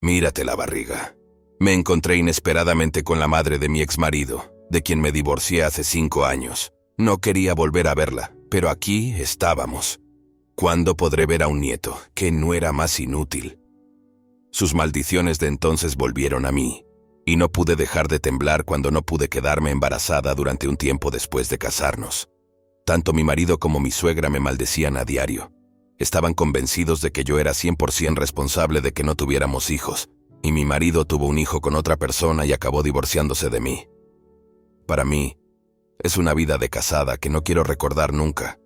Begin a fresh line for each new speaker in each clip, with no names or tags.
Mírate la barriga. Me encontré inesperadamente con la madre de mi exmarido, de quien me divorcié hace 5 años. No quería volver a verla, pero aquí estábamos. ¿Cuándo podré ver a un nieto, que no era más inútil? Sus maldiciones de entonces volvieron a mí, y no pude dejar de temblar cuando no pude quedarme embarazada durante un tiempo después de casarnos. Tanto mi marido como mi suegra me maldecían a diario. Estaban convencidos de que yo era 100% responsable de que no tuviéramos hijos, y mi marido tuvo un hijo con otra persona y acabó divorciándose de mí. Para mí, es una vida de casada que no quiero recordar nunca.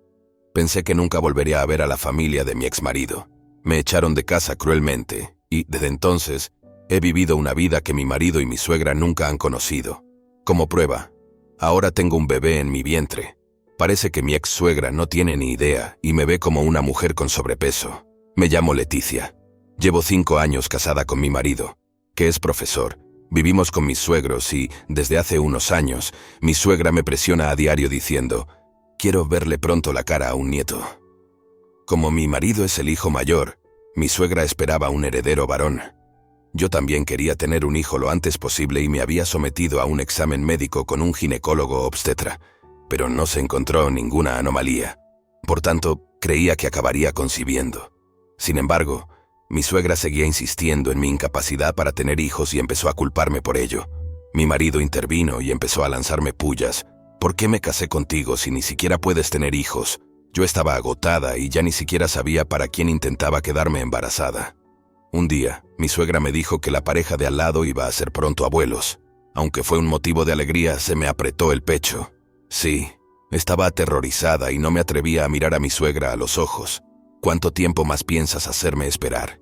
Pensé que nunca volvería a ver a la familia de mi exmarido. Me echaron de casa cruelmente, y, desde entonces, he vivido una vida que mi marido y mi suegra nunca han conocido. Como prueba, ahora tengo un bebé en mi vientre. Parece que mi ex suegra no tiene ni idea y me ve como una mujer con sobrepeso. Me llamo Leticia. Llevo 5 años casada con mi marido, que es profesor. Vivimos con mis suegros y, desde hace unos años, mi suegra me presiona a diario diciendo: quiero verle pronto la cara a un nieto. Como mi marido es el hijo mayor, mi suegra esperaba un heredero varón. Yo también quería tener un hijo lo antes posible y me había sometido a un examen médico con un ginecólogo obstetra, pero no se encontró ninguna anomalía. Por tanto, creía que acabaría concibiendo. Sin embargo, mi suegra seguía insistiendo en mi incapacidad para tener hijos y empezó a culparme por ello. Mi marido intervino y empezó a lanzarme pullas. ¿Por qué me casé contigo si ni siquiera puedes tener hijos? Yo estaba agotada y ya ni siquiera sabía para quién intentaba quedarme embarazada. Un día, mi suegra me dijo que la pareja de al lado iba a ser pronto abuelos. Aunque fue un motivo de alegría, se me apretó el pecho. Sí, estaba aterrorizada y no me atrevía a mirar a mi suegra a los ojos. ¿Cuánto tiempo más piensas hacerme esperar?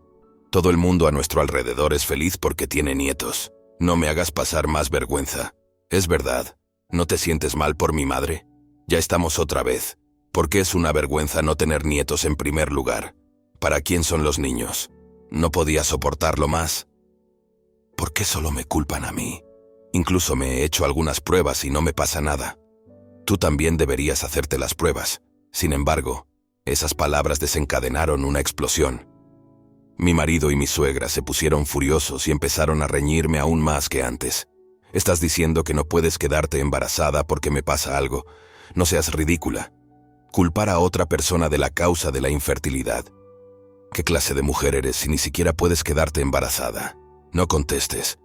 Todo el mundo a nuestro alrededor es feliz porque tiene nietos. No me hagas pasar más vergüenza. Es verdad, ¿no te sientes mal por mi madre? Ya estamos otra vez. ¿Por qué es una vergüenza no tener nietos en primer lugar? ¿Para quién son los niños? No podía soportarlo más. ¿Por qué solo me culpan a mí? Incluso me he hecho algunas pruebas y no me pasa nada. Tú también deberías hacerte las pruebas. Sin embargo, esas palabras desencadenaron una explosión. Mi marido y mi suegra se pusieron furiosos y empezaron a reñirme aún más que antes. Estás diciendo que no puedes quedarte embarazada porque me pasa algo. No seas ridícula. Culpar a otra persona de la causa de la infertilidad. ¿Qué clase de mujer eres si ni siquiera puedes quedarte embarazada? No contestes.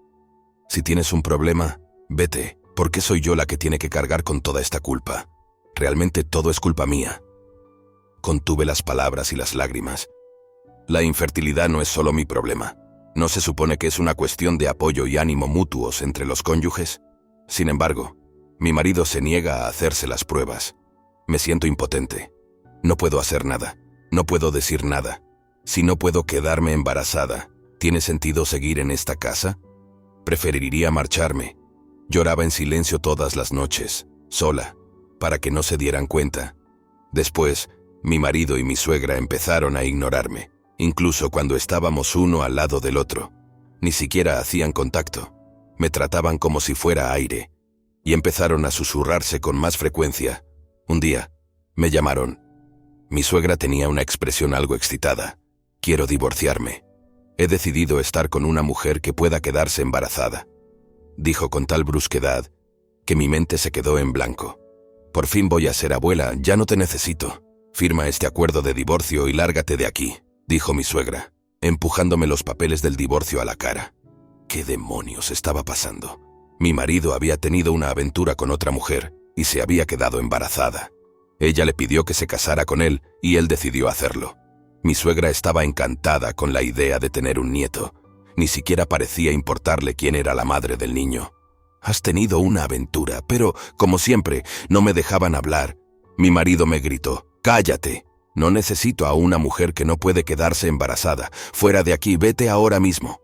Si tienes un problema, vete. ¿Por qué soy yo la que tiene que cargar con toda esta culpa? Realmente todo es culpa mía. Contuve las palabras y las lágrimas. La infertilidad no es solo mi problema. ¿No se supone que es una cuestión de apoyo y ánimo mutuos entre los cónyuges? Sin embargo, mi marido se niega a hacerse las pruebas. Me siento impotente. No puedo hacer nada. No puedo decir nada. Si no puedo quedarme embarazada, ¿tiene sentido seguir en esta casa? Preferiría marcharme. Lloraba en silencio todas las noches, sola, para que no se dieran cuenta. Después, mi marido y mi suegra empezaron a ignorarme, incluso cuando estábamos uno al lado del otro. Ni siquiera hacían contacto. Me trataban como si fuera aire, y empezaron a susurrarse con más frecuencia. Un día, me llamaron. Mi suegra tenía una expresión algo excitada. Quiero divorciarme. He decidido estar con una mujer que pueda quedarse embarazada. Dijo con tal brusquedad que mi mente se quedó en blanco. Por fin voy a ser abuela, ya no te necesito. Firma este acuerdo de divorcio y lárgate de aquí, dijo mi suegra, empujándome los papeles del divorcio a la cara. ¿Qué demonios estaba pasando? Mi marido había tenido una aventura con otra mujer y se había quedado embarazada. Ella le pidió que se casara con él y él decidió hacerlo. Mi suegra estaba encantada con la idea de tener un nieto. Ni siquiera parecía importarle quién era la madre del niño. Has tenido una aventura, pero, como siempre, no me dejaban hablar. Mi marido me gritó: «¡Cállate! No necesito a una mujer que no puede quedarse embarazada. Fuera de aquí, vete ahora mismo».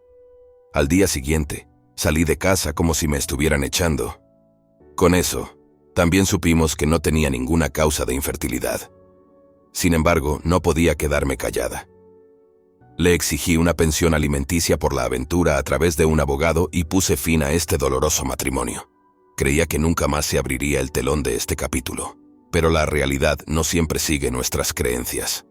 Al día siguiente, salí de casa como si me estuvieran echando. Con eso, también supimos que no tenía ninguna causa de infertilidad. Sin embargo, no podía quedarme callada. Le exigí una pensión alimenticia por la aventura a través de un abogado y puse fin a este doloroso matrimonio. Creía que nunca más se abriría el telón de este capítulo, pero la realidad no siempre sigue nuestras creencias.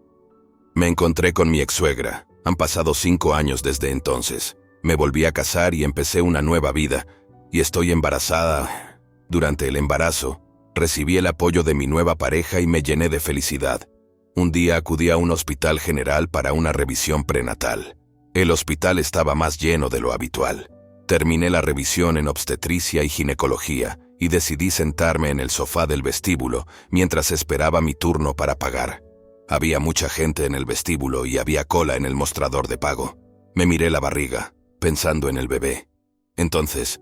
Me encontré con mi ex-suegra. Han pasado 5 años desde entonces. Me volví a casar y empecé una nueva vida, y estoy embarazada. Durante el embarazo, recibí el apoyo de mi nueva pareja y me llené de felicidad. Un día acudí a un hospital general para una revisión prenatal. El hospital estaba más lleno de lo habitual. Terminé la revisión en obstetricia y ginecología y decidí sentarme en el sofá del vestíbulo mientras esperaba mi turno para pagar. Había mucha gente en el vestíbulo y había cola en el mostrador de pago. Me miré la barriga, pensando en el bebé. Entonces,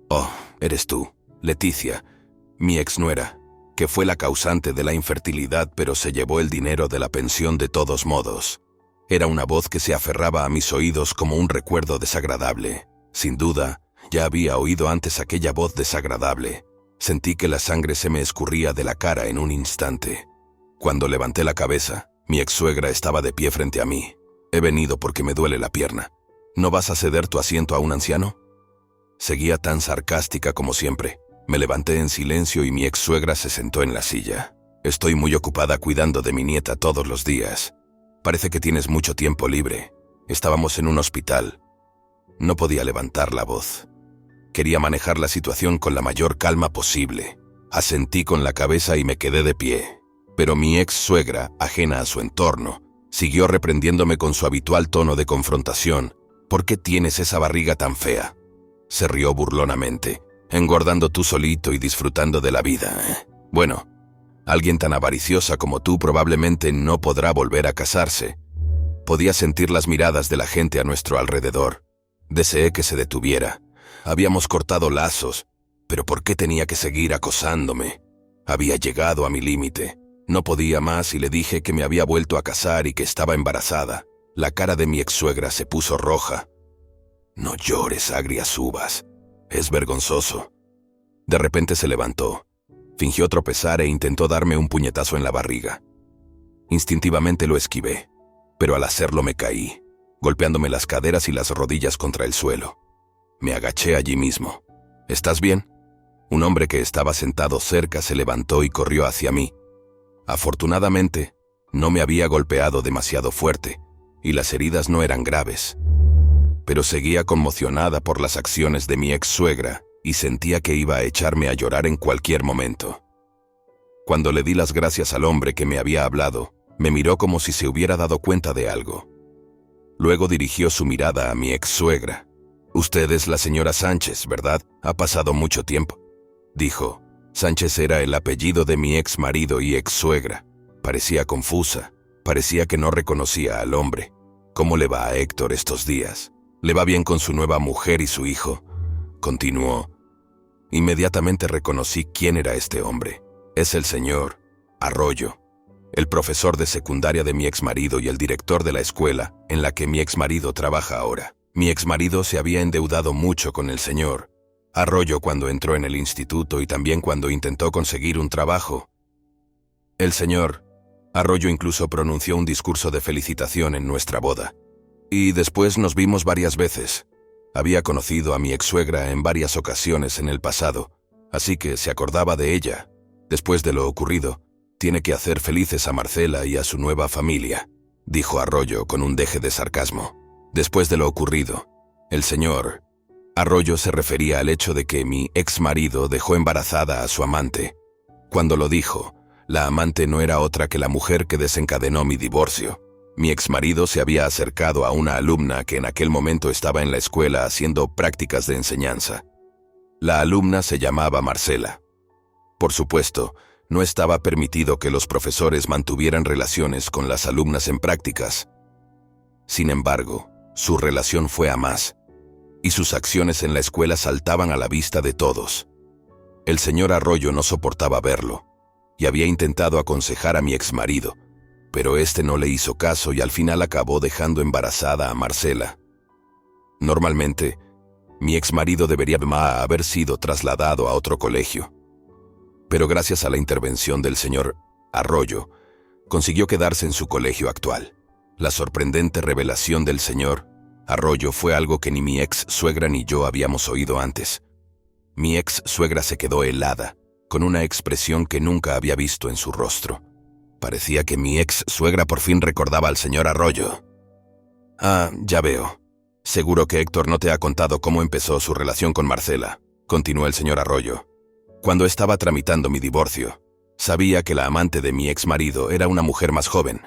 oh, eres tú, Leticia, mi exnuera, que fue la causante de la infertilidad pero se llevó el dinero de la pensión de todos modos. Era una voz que se aferraba a mis oídos como un recuerdo desagradable. Sin duda, ya había oído antes aquella voz desagradable. Sentí que la sangre se me escurría de la cara en un instante. Cuando levanté la cabeza, mi ex-suegra estaba de pie frente a mí. He venido porque me duele la pierna. ¿No vas a ceder tu asiento a un anciano? Seguía tan sarcástica como siempre. Me levanté en silencio y mi ex-suegra se sentó en la silla. Estoy muy ocupada cuidando de mi nieta todos los días. Parece que tienes mucho tiempo libre. Estábamos en un hospital. No podía levantar la voz. Quería manejar la situación con la mayor calma posible. Asentí con la cabeza y me quedé de pie. Pero mi ex-suegra, ajena a su entorno, siguió reprendiéndome con su habitual tono de confrontación. ¿Por qué tienes esa barriga tan fea? Se rió burlonamente, engordando tú solito y disfrutando de la vida, ¿eh? Bueno, alguien tan avariciosa como tú probablemente no podrá volver a casarse. Podía sentir las miradas de la gente a nuestro alrededor. Deseé que se detuviera. Habíamos cortado lazos, pero ¿por qué tenía que seguir acosándome? Había llegado a mi límite. No podía más y le dije que me había vuelto a casar y que estaba embarazada. La cara de mi ex-suegra se puso roja. No llores, agrias uvas. Es vergonzoso. De repente se levantó. Fingió tropezar e intentó darme un puñetazo en la barriga. Instintivamente lo esquivé, pero al hacerlo me caí, golpeándome las caderas y las rodillas contra el suelo. Me agaché allí mismo. ¿Estás bien? Un hombre que estaba sentado cerca se levantó y corrió hacia mí. Afortunadamente, no me había golpeado demasiado fuerte, y las heridas no eran graves. Pero seguía conmocionada por las acciones de mi ex-suegra y sentía que iba a echarme a llorar en cualquier momento. Cuando le di las gracias al hombre que me había hablado, me miró como si se hubiera dado cuenta de algo. Luego dirigió su mirada a mi ex-suegra. «Usted es la señora Sánchez, ¿verdad? Ha pasado mucho tiempo», dijo. Sánchez era el apellido de mi ex-marido y ex-suegra. Parecía confusa, parecía que no reconocía al hombre. «¿Cómo le va a Héctor estos días? ¿Le va bien con su nueva mujer y su hijo?», continuó. Inmediatamente reconocí quién era este hombre. Es el señor Arroyo, el profesor de secundaria de mi exmarido y el director de la escuela en la que mi exmarido trabaja ahora. Mi exmarido se había endeudado mucho con el señor Arroyo cuando entró en el instituto y también cuando intentó conseguir un trabajo. El señor Arroyo incluso pronunció un discurso de felicitación en nuestra boda. Y después nos vimos varias veces. Había conocido a mi ex-suegra en varias ocasiones en el pasado, así que se acordaba de ella. Después de lo ocurrido, tiene que hacer felices a Marcela y a su nueva familia, dijo Arroyo con un deje de sarcasmo. Después de lo ocurrido, el señor Arroyo se refería al hecho de que mi ex-marido dejó embarazada a su amante. Cuando lo dijo, la amante no era otra que la mujer que desencadenó mi divorcio. Mi exmarido se había acercado a una alumna que en aquel momento estaba en la escuela haciendo prácticas de enseñanza. La alumna se llamaba Marcela. Por supuesto, no estaba permitido que los profesores mantuvieran relaciones con las alumnas en prácticas. Sin embargo, su relación fue a más, y sus acciones en la escuela saltaban a la vista de todos. El señor Arroyo no soportaba verlo, y había intentado aconsejar a mi exmarido, pero este no le hizo caso y al final acabó dejando embarazada a Marcela. Normalmente, mi exmarido debería haber sido trasladado a otro colegio, pero gracias a la intervención del señor Arroyo, consiguió quedarse en su colegio actual. La sorprendente revelación del señor Arroyo fue algo que ni mi ex-suegra ni yo habíamos oído antes. Mi ex-suegra se quedó helada, con una expresión que nunca había visto en su rostro. Parecía que mi ex-suegra por fin recordaba al señor Arroyo. «Ah, ya veo. Seguro que Héctor no te ha contado cómo empezó su relación con Marcela, continuó el señor Arroyo. Cuando estaba tramitando mi divorcio, sabía que la amante de mi ex marido era una mujer más joven,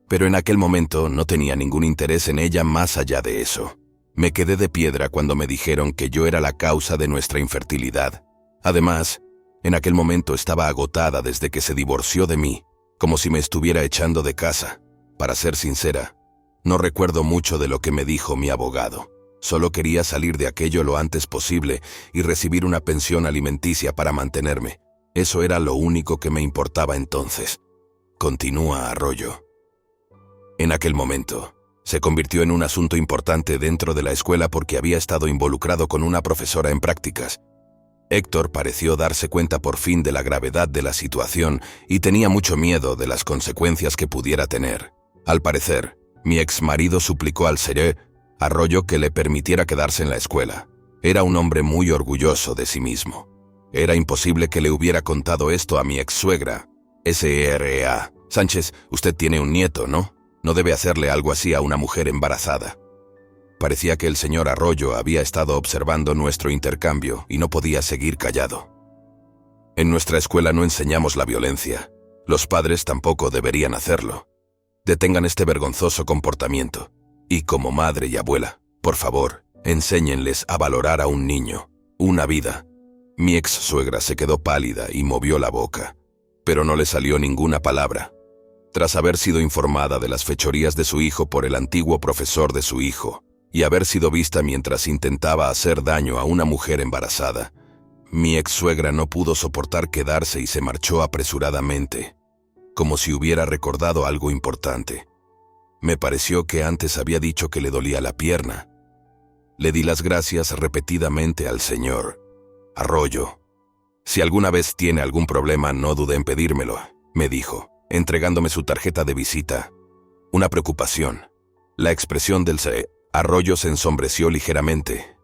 pero en aquel momento no tenía ningún interés en ella más allá de eso. Me quedé de piedra cuando me dijeron que yo era la causa de nuestra infertilidad. Además, en aquel momento estaba agotada desde que se divorció de mí, como si me estuviera echando de casa. Para ser sincera, no recuerdo mucho de lo que me dijo mi abogado. Solo quería salir de aquello lo antes posible y recibir una pensión alimenticia para mantenerme. Eso era lo único que me importaba entonces. Continúa Arroyo. En aquel momento, se convirtió en un asunto importante dentro de la escuela porque había estado involucrado con una profesora en prácticas. Héctor pareció darse cuenta por fin de la gravedad de la situación y tenía mucho miedo de las consecuencias que pudiera tener. Al parecer, mi ex marido suplicó al señor Arroyo que le permitiera quedarse en la escuela. Era un hombre muy orgulloso de sí mismo. Era imposible que le hubiera contado esto a mi ex suegra. S.R.A. Sánchez, usted tiene un nieto, ¿no? No debe hacerle algo así a una mujer embarazada. Parecía que el señor Arroyo había estado observando nuestro intercambio y no podía seguir callado. En nuestra escuela no enseñamos la violencia. Los padres tampoco deberían hacerlo. Detengan este vergonzoso comportamiento. Y como madre y abuela, por favor, enséñenles a valorar a un niño, una vida. Mi ex suegra se quedó pálida y movió la boca, pero no le salió ninguna palabra. Tras haber sido informada de las fechorías de su hijo por el antiguo profesor de su hijo, y haber sido vista mientras intentaba hacer daño a una mujer embarazada, mi ex suegra no pudo soportar quedarse y se marchó apresuradamente, como si hubiera recordado algo importante. Me pareció que antes había dicho que le dolía la pierna. Le di las gracias repetidamente al señor Arroyo. Si alguna vez tiene algún problema, no dude en pedírmelo, me dijo, entregándome su tarjeta de visita. Una preocupación. La expresión del señor Arroyo se ensombreció ligeramente,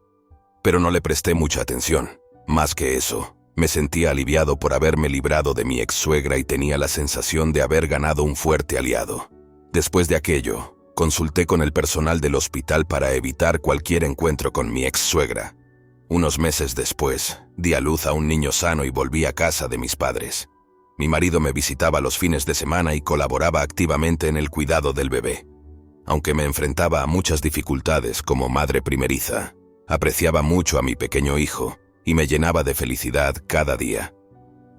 pero no le presté mucha atención. Más que eso, me sentía aliviado por haberme librado de mi ex suegra y tenía la sensación de haber ganado un fuerte aliado. Después de aquello, consulté con el personal del hospital para evitar cualquier encuentro con mi ex suegra. Unos meses después, di a luz a un niño sano y volví a casa de mis padres. Mi marido me visitaba los fines de semana y colaboraba activamente en el cuidado del bebé. Aunque me enfrentaba a muchas dificultades como madre primeriza, apreciaba mucho a mi pequeño hijo y me llenaba de felicidad cada día.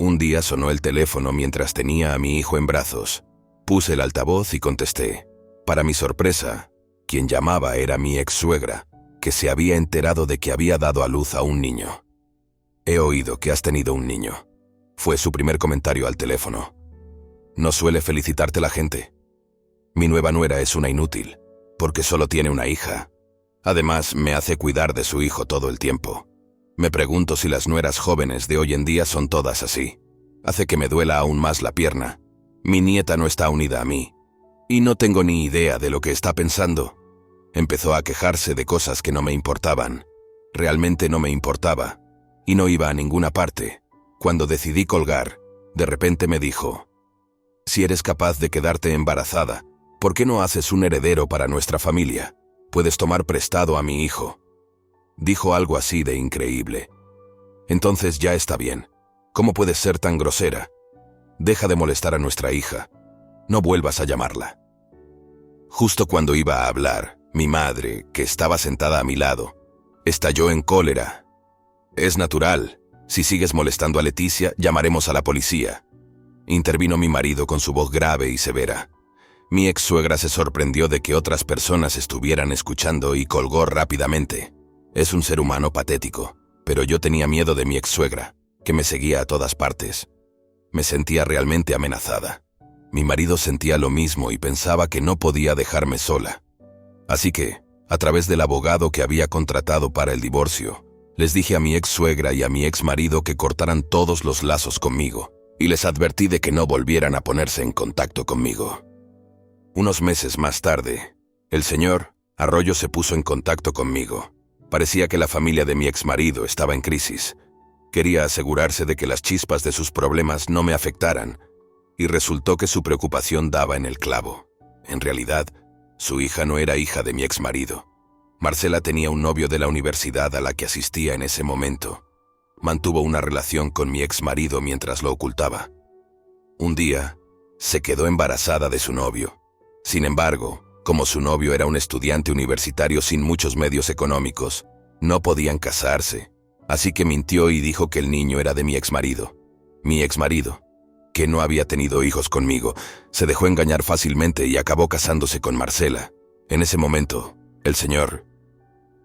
Un día sonó el teléfono mientras tenía a mi hijo en brazos. Puse el altavoz y contesté. Para mi sorpresa, quien llamaba era mi ex suegra, que se había enterado de que había dado a luz a un niño. He oído que has tenido un niño. Fue su primer comentario al teléfono. ¿No suele felicitarte la gente? Mi nueva nuera es una inútil, porque solo tiene una hija. Además, me hace cuidar de su hijo todo el tiempo. Me pregunto si las nueras jóvenes de hoy en día son todas así. Hace que me duela aún más la pierna. Mi nieta no está unida a mí, y no tengo ni idea de lo que está pensando. Empezó a quejarse de cosas que no me importaban. Realmente no me importaba, y no iba a ninguna parte. Cuando decidí colgar, de repente me dijo, si eres capaz de quedarte embarazada, ¿por qué no haces un heredero para nuestra familia? Puedes tomar prestado a mi hijo. Dijo algo así de increíble. Entonces ya está bien. ¿Cómo puedes ser tan grosera? Deja de molestar a nuestra hija. No vuelvas a llamarla. Justo cuando iba a hablar, mi madre, que estaba sentada a mi lado, estalló en cólera. Es natural. Si sigues molestando a Leticia, llamaremos a la policía. Intervino mi marido con su voz grave y severa. Mi ex suegra se sorprendió de que otras personas estuvieran escuchando y colgó rápidamente. Es un ser humano patético, pero yo tenía miedo de mi ex suegra, que me seguía a todas partes. Me sentía realmente amenazada. Mi marido sentía lo mismo y pensaba que no podía dejarme sola. Así que, a través del abogado que había contratado para el divorcio, les dije a mi ex suegra y a mi ex marido que cortaran todos los lazos conmigo, y les advertí de que no volvieran a ponerse en contacto conmigo. Unos meses más tarde, el señor Arroyo se puso en contacto conmigo. Parecía que la familia de mi ex marido estaba en crisis. Quería asegurarse de que las chispas de sus problemas no me afectaran, y resultó que su preocupación daba en el clavo. En realidad, su hija no era hija de mi ex marido. Marcela tenía un novio de la universidad a la que asistía en ese momento. Mantuvo una relación con mi exmarido mientras lo ocultaba. Un día, se quedó embarazada de su novio. Sin embargo, como su novio era un estudiante universitario sin muchos medios económicos, no podían casarse, así que mintió y dijo que el niño era de mi exmarido. Mi exmarido, que no había tenido hijos conmigo, se dejó engañar fácilmente y acabó casándose con Marcela. En ese momento, el señor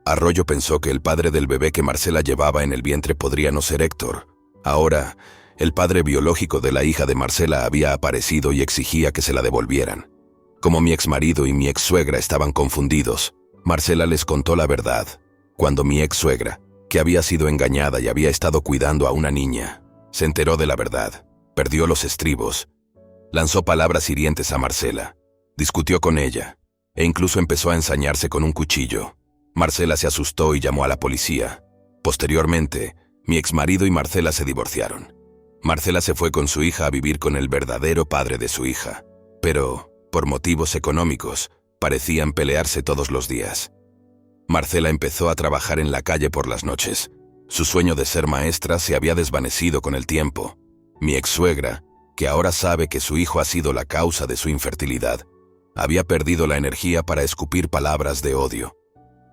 Arroyo pensó que el padre del bebé que Marcela llevaba en el vientre podría no ser Héctor. Ahora, el padre biológico de la hija de Marcela había aparecido y exigía que se la devolvieran. Como mi exmarido y mi exsuegra estaban confundidos, Marcela les contó la verdad. Cuando mi exsuegra, que había sido engañada y había estado cuidando a una niña, se enteró de la verdad, perdió los estribos, lanzó palabras hirientes a Marcela, discutió con ella, e incluso empezó a ensañarse con un cuchillo. Marcela se asustó y llamó a la policía. Posteriormente, mi exmarido y Marcela se divorciaron. Marcela se fue con su hija a vivir con el verdadero padre de su hija, pero, por motivos económicos, parecían pelearse todos los días. Marcela empezó a trabajar en la calle por las noches. Su sueño de ser maestra se había desvanecido con el tiempo. Mi exsuegra, que ahora sabe que su hijo ha sido la causa de su infertilidad, había perdido la energía para escupir palabras de odio.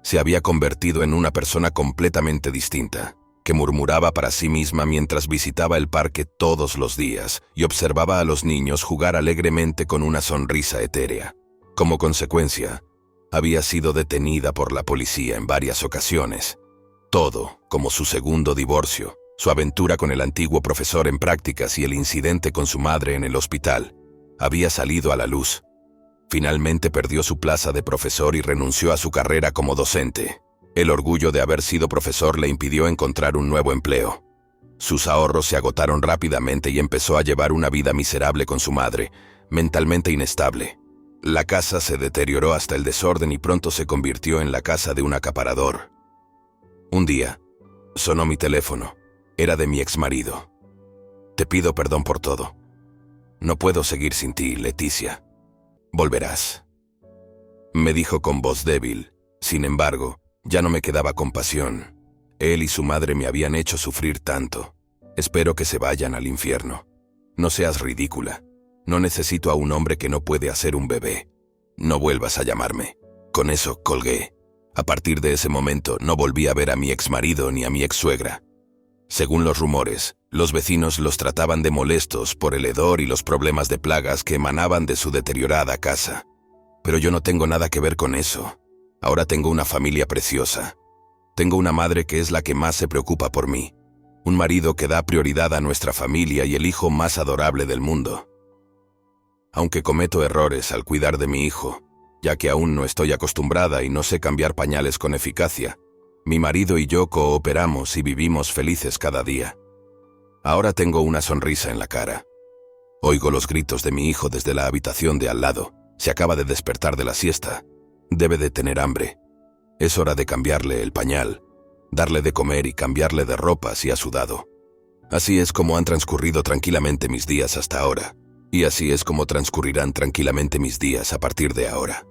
Se había convertido en una persona completamente distinta, que murmuraba para sí misma mientras visitaba el parque todos los días y observaba a los niños jugar alegremente con una sonrisa etérea. Como consecuencia, había sido detenida por la policía en varias ocasiones. Todo, como su segundo divorcio, su aventura con el antiguo profesor en prácticas y el incidente con su madre en el hospital, había salido a la luz. Finalmente perdió su plaza de profesor y renunció a su carrera como docente. El orgullo de haber sido profesor le impidió encontrar un nuevo empleo. Sus ahorros se agotaron rápidamente y empezó a llevar una vida miserable con su madre, mentalmente inestable. La casa se deterioró hasta el desorden y pronto se convirtió en la casa de un acaparador. Un día, sonó mi teléfono. Era de mi exmarido. «Te pido perdón por todo. No puedo seguir sin ti, Leticia. Volverás», me dijo con voz débil. Sin embargo, ya no me quedaba compasión. Él y su madre me habían hecho sufrir tanto. Espero que se vayan al infierno. No seas ridícula. No necesito a un hombre que no puede hacer un bebé. No vuelvas a llamarme. Con eso colgué. A partir de ese momento no volví a ver a mi exmarido ni a mi exsuegra. Según los rumores, los vecinos los trataban de molestos por el hedor y los problemas de plagas que emanaban de su deteriorada casa. Pero yo no tengo nada que ver con eso. Ahora tengo una familia preciosa. Tengo una madre que es la que más se preocupa por mí. Un marido que da prioridad a nuestra familia y el hijo más adorable del mundo. Aunque cometo errores al cuidar de mi hijo, ya que aún no estoy acostumbrada y no sé cambiar pañales con eficacia, mi marido y yo cooperamos y vivimos felices cada día. Ahora tengo una sonrisa en la cara. Oigo los gritos de mi hijo desde la habitación de al lado. Se acaba de despertar de la siesta. Debe de tener hambre. Es hora de cambiarle el pañal, darle de comer y cambiarle de ropa si ha sudado. Así es como han transcurrido tranquilamente mis días hasta ahora. Y así es como transcurrirán tranquilamente mis días a partir de ahora.